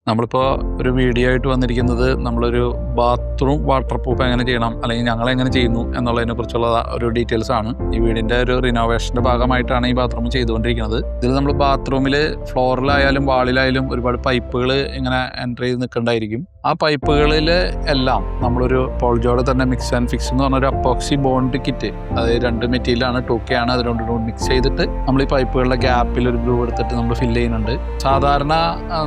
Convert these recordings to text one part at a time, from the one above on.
നമ്മളിപ്പോൾ ഒരു വീഡിയോ ആയിട്ട് വന്നിരിക്കുന്നത് നമ്മളൊരു ബാത്റൂം വാട്ടർ പ്രൂഫ് എങ്ങനെ ചെയ്യണം അല്ലെങ്കിൽ ഞങ്ങൾ എങ്ങനെ ചെയ്യുന്നു എന്നുള്ളതിനെ കുറിച്ചുള്ള ഒരു ഡീറ്റെയിൽസ് ആണ്. ഈ വീടിൻ്റെ ഒരു റിനോവേഷൻ്റെ ഭാഗമായിട്ടാണ് ഈ ബാത്റൂം ചെയ്തുകൊണ്ടിരിക്കുന്നത്. ഇതിൽ നമ്മൾ ബാത്റൂമിൽ ഫ്ലോറിലായാലും വാളിലായാലും ഒരുപാട് പൈപ്പുകൾ ഇങ്ങനെ എൻ്റർ ചെയ്ത് നിൽക്കേണ്ടായിരിക്കും. ആ പൈപ്പുകളിൽ എല്ലാം നമ്മളൊരു പോൾജോടെ തന്നെ മിക്സ് ആൻഡ് ഫിക്സ് എന്ന് പറഞ്ഞൊരു അപ്പോക്സി ബോണ്ട് കിറ്റ്, അതായത് 2 മെറ്റീരിയലാണ്, 2K ആണ്, അത് രണ്ടും മിക്സ് ചെയ്തിട്ട് നമ്മൾ ഈ പൈപ്പുകളുടെ ഗ്യാപ്പിൽ ഒരു ഗ്ലൂ എടുത്തിട്ട് നമ്മൾ ഫില്ല് ചെയ്യുന്നുണ്ട്. സാധാരണ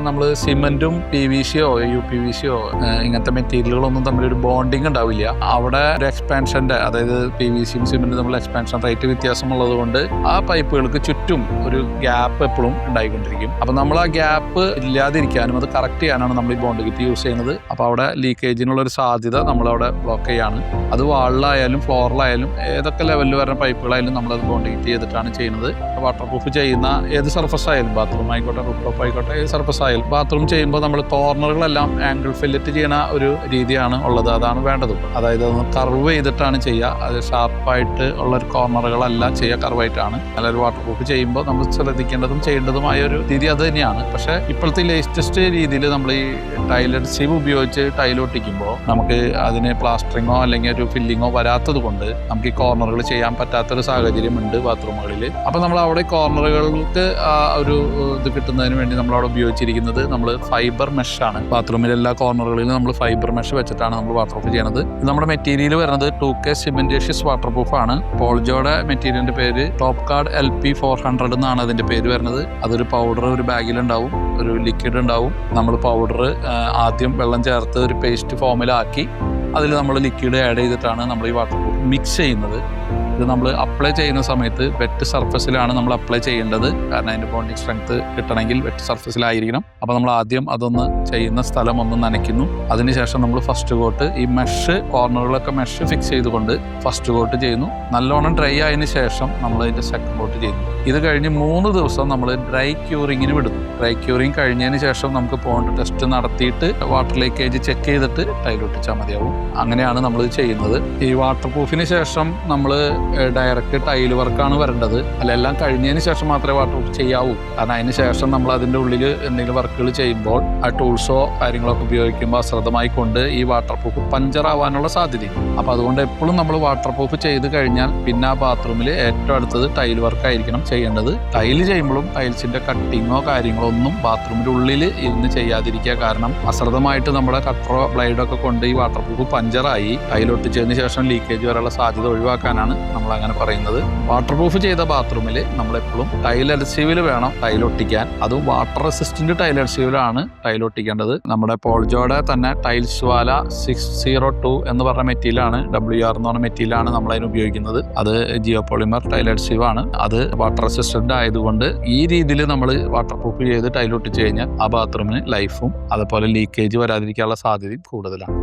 നമ്മൾ സിമെന്റും PVC-യോ UPVC-യോ ഇങ്ങനത്തെ മെറ്റീരിയലുകളൊന്നും തമ്മിലൊരു ബോണ്ടിങ് ഉണ്ടാവില്ല. അവിടെ ഒരു എക്സ്പാൻഷന്റെ, അതായത് PVC-യും സിമെന്റും തമ്മിൽ എക്സ്പാൻഷൻ റേറ്റ് വ്യത്യാസമുള്ളത് കൊണ്ട് ആ പൈപ്പുകൾക്ക് ചുറ്റും ഒരു ഗ്യാപ്പ് എപ്പോഴും ഉണ്ടായിക്കൊണ്ടിരിക്കും. അപ്പൊ നമ്മൾ ആ ഗ്യാപ്പ് ഇല്ലാതിരിക്കാനും അത് കറക്റ്റ് ചെയ്യാനാണ് നമ്മൾ ഈ ബോണ്ട് കിറ്റ് യൂസ് ചെയ്യുന്നത്. അപ്പൊ അവിടെ ലീക്കേജിനുള്ള ഒരു സാധ്യത നമ്മളവിടെ ബ്ലോക്ക് ചെയ്യാണ്. അത് വാളിലായാലും ഫ്ലോറിലായാലും ഏതൊക്കെ ലെവലിൽ വരുന്ന പൈപ്പുകളായാലും നമ്മളത് ബോണ്ട് കിറ്റ് ചെയ്തിട്ടാണ് ചെയ്യുന്നത്. വാട്ടർ പ്രൂഫ് ചെയ്യുന്ന ഏത് സർഫസ് ആയാലും, ബാത്റൂം ആയിക്കോട്ടെ റൂഫ് ടോപ്പ് ആയിക്കോട്ടെ, ഏത് സർഫസ് ആയാലും ബാത്റൂം ചെയ്യുമ്പോൾ നമ്മൾ കോർണറുകളെല്ലാം ആംഗിൾ ഫില്ലറ്റ് ചെയ്യുന്ന ഒരു രീതിയാണ് ഉള്ളത്. അതാണ് വേണ്ടത്. അതായത് അതൊന്ന് കർവ് ചെയ്തിട്ടാണ് ചെയ്യുക. അത് ഷാർപ്പായിട്ട് ഉള്ള ഒരു കോർണറുകളല്ല ചെയ്യുക, കർവായിട്ടാണ്. നല്ലൊരു വാട്ടർ പ്രൂഫ് ചെയ്യുമ്പോൾ നമ്മൾ ശ്രദ്ധിക്കേണ്ടതും ചെയ്യേണ്ടതുമായ ഒരു രീതി അത് തന്നെയാണ്. പക്ഷേ ഇപ്പോഴത്തെ ലേറ്റസ്റ്റ് രീതിയിൽ നമ്മൾ ഈ ടൈൽ അഡ്സീവ് ഉപയോഗിച്ച് ടൈൽ ഒട്ടിക്കുമ്പോൾ നമുക്ക് അതിന് പ്ലാസ്റ്ററിങ്ങോ അല്ലെങ്കിൽ ഒരു ഫില്ലിങ്ങോ വരാത്തത് കൊണ്ട് നമുക്ക് ഈ കോർണറുകൾ ചെയ്യാൻ പറ്റാത്തൊരു സാഹചര്യമുണ്ട് ബാത്റൂമുകളിൽ. അപ്പോൾ നമ്മൾ അവിടെ കോർണറുകൾക്ക് ഒരു ഇത് കിട്ടുന്നതിന് വേണ്ടി നമ്മൾ അവിടെ ഉപയോഗിച്ചിരിക്കുന്നത് നമ്മൾ ഫൈബർ മെഷ് ആണ്. ബാത്റൂമിലെ എല്ലാ കോർണറുകളിലും നമ്മൾ ഫൈബർ മെഷ് വെച്ചിട്ടാണ് നമ്മൾ വാട്ടർ പ്രൂഫ് ചെയ്യുന്നത്. നമ്മുടെ മെറ്റീരിയൽ വരുന്നത് 2K സിമെന്റേഷ്യസ് വാട്ടർ പ്രൂഫ് ആണ്. പോൾജോയുടെ മെറ്റീരിയലിന്റെ പേര് ടോപ്പ് കാർഡ് LP400 എന്നാണ് അതിന്റെ പേര് വരുന്നത്. അതൊരു പൗഡർ ഒരു ബാഗിലുണ്ടാവും, ഒരു ലിക്വിഡ് ഉണ്ടാവും. നമ്മൾ പൗഡർ ആദ്യം വെള്ളം ചേർത്ത് ഒരു പേസ്റ്റ് ഫോമിലാക്കി അതിൽ നമ്മൾ ലിക്വിഡ് ആഡ് ചെയ്തിട്ടാണ് നമ്മൾ ഈ വാട്ടർ പ്രൂഫ് മിക്സ് ചെയ്യുന്നത്. ഇത് നമ്മൾ അപ്ലൈ ചെയ്യുന്ന സമയത്ത് വെറ്റ് സർഫസിലാണ് നമ്മൾ അപ്ലൈ ചെയ്യേണ്ടത്. കാരണം അതിൻ്റെ ബോണ്ടിങ് സ്ട്രെങ്ത് കിട്ടണമെങ്കിൽ വെറ്റ് സർഫസിലായിരിക്കണം. അപ്പോൾ നമ്മൾ ആദ്യം അതൊന്ന് ചെയ്യുന്ന സ്ഥലം ഒന്ന് നനയ്ക്കുന്നു. അതിനുശേഷം നമ്മൾ ഫസ്റ്റ് കോട്ട് ഈ മെഷ് കോർണറുകളൊക്കെ മെഷ് ഫിക്സ് ചെയ്തുകൊണ്ട് ഫസ്റ്റ് കോട്ട് ചെയ്യുന്നു. നല്ലോണം ഡ്രൈ ആയതിനു ശേഷം നമ്മൾ അതിൻ്റെ സെക്കൻഡ് കോട്ട് ചെയ്യുന്നു. ഇത് കഴിഞ്ഞ് 3 ദിവസം നമ്മൾ ഡ്രൈ ക്യൂറിങ്ങിന് വിടുന്നു. ഡ്രൈ ക്യൂറിങ് കഴിഞ്ഞതിന് ശേഷം നമുക്ക് പോണ്ട് ടെസ്റ്റ് നടത്തിയിട്ട് വാട്ടർ ലീക്കേജ് ചെക്ക് ചെയ്തിട്ട് ടൈൽ ഒട്ടിച്ചാൽ മതിയാവും. അങ്ങനെയാണ് നമ്മൾ ചെയ്യുന്നത്. ഈ വാട്ടർ പ്രൂഫിന് ശേഷം നമ്മൾ ഡയറക്റ്റ് ടൈൽ വർക്കാണ് വരേണ്ടത്. എല്ലാം കഴിഞ്ഞതിന് ശേഷം മാത്രമേ വാട്ടർ പ്രൂഫ് ചെയ്യാവൂ. കാരണം അതിന് ശേഷം നമ്മൾ അതിൻ്റെ ഉള്ളിൽ എന്തെങ്കിലും വർക്കുകൾ ചെയ്യുമ്പോൾ ആ ടൂൾസോ കാര്യങ്ങളൊക്കെ ഉപയോഗിക്കുമ്പോൾ അശ്രദ്ധമായി കൊണ്ട് ഈ വാട്ടർ പ്രൂഫ് പഞ്ചർ ആവാനുള്ള സാധ്യതയും. അപ്പോൾ അതുകൊണ്ട് എപ്പോഴും നമ്മൾ വാട്ടർ പ്രൂഫ് ചെയ്ത് കഴിഞ്ഞാൽ പിന്നെ ആ ബാത്റൂമിൽ ഏറ്റവും അടുത്തത് ടൈൽ വർക്കായിരിക്കണം ചെയ്യേണ്ടത്. ടൈൽ ചെയ്യുമ്പോഴും ടൈൽസിന്റെ കട്ടിങ്ങോ കാര്യങ്ങളോ ഒന്നും ബാത്റൂമിന്റെ ഉള്ളിൽ ഇരുന്ന് ചെയ്യാതിരിക്കുക. കാരണം അശ്രദ്ധമായിട്ട് നമ്മുടെ കട്ടറോ ബ്ലേഡോ ഒക്കെ കൊണ്ട് ഈ വാട്ടർ പ്രൂഫ് പഞ്ചറായി ടൈൽ ഒട്ടിച്ചതിന് ശേഷം ലീക്കേജ് വരാനുള്ള സാധ്യത ഒഴിവാക്കാനാണ് നമ്മൾ അങ്ങനെ പറയുന്നത്. വാട്ടർ പ്രൂഫ് ചെയ്ത ബാത്റൂമിൽ നമ്മളെപ്പോഴും ടൈൽ അഡ്സീവിൽ വേണം ടൈൽ ഒട്ടിക്കാൻ. അതും വാട്ടർ റെസിസ്റ്റന്റ് ടൈൽ അഡ്സീവിലാണ് ടൈൽ ഒട്ടിക്കേണ്ടത്. നമ്മുടെ പോൾജോയുടെ തന്നെ ടൈൽസ് വാല 602 എന്ന് പറഞ്ഞ മെറ്റീരിയലാണ്, WR എന്ന് പറഞ്ഞ മെറ്റീരിയലാണ് നമ്മൾ അതിന് ഉപയോഗിക്കുന്നത്. അത് ജിയോപോളിമർ ടൈൽ അഡ്സീവ് ആണ്. അത് വാട്ടർ റെസിസ്റ്റന്റ് ആയതുകൊണ്ട് ഈ രീതിയിൽ നമ്മൾ വാട്ടർ പ്രൂഫ് ചെയ്ത് ടൈൽ ഒട്ടിച്ച് കഴിഞ്ഞാൽ ആ ബാത്റൂമിന് ലൈഫും അതുപോലെ ലീക്കേജ് വരാതിരിക്കാനുള്ള സാധ്യതയും കൂടുതലാണ്.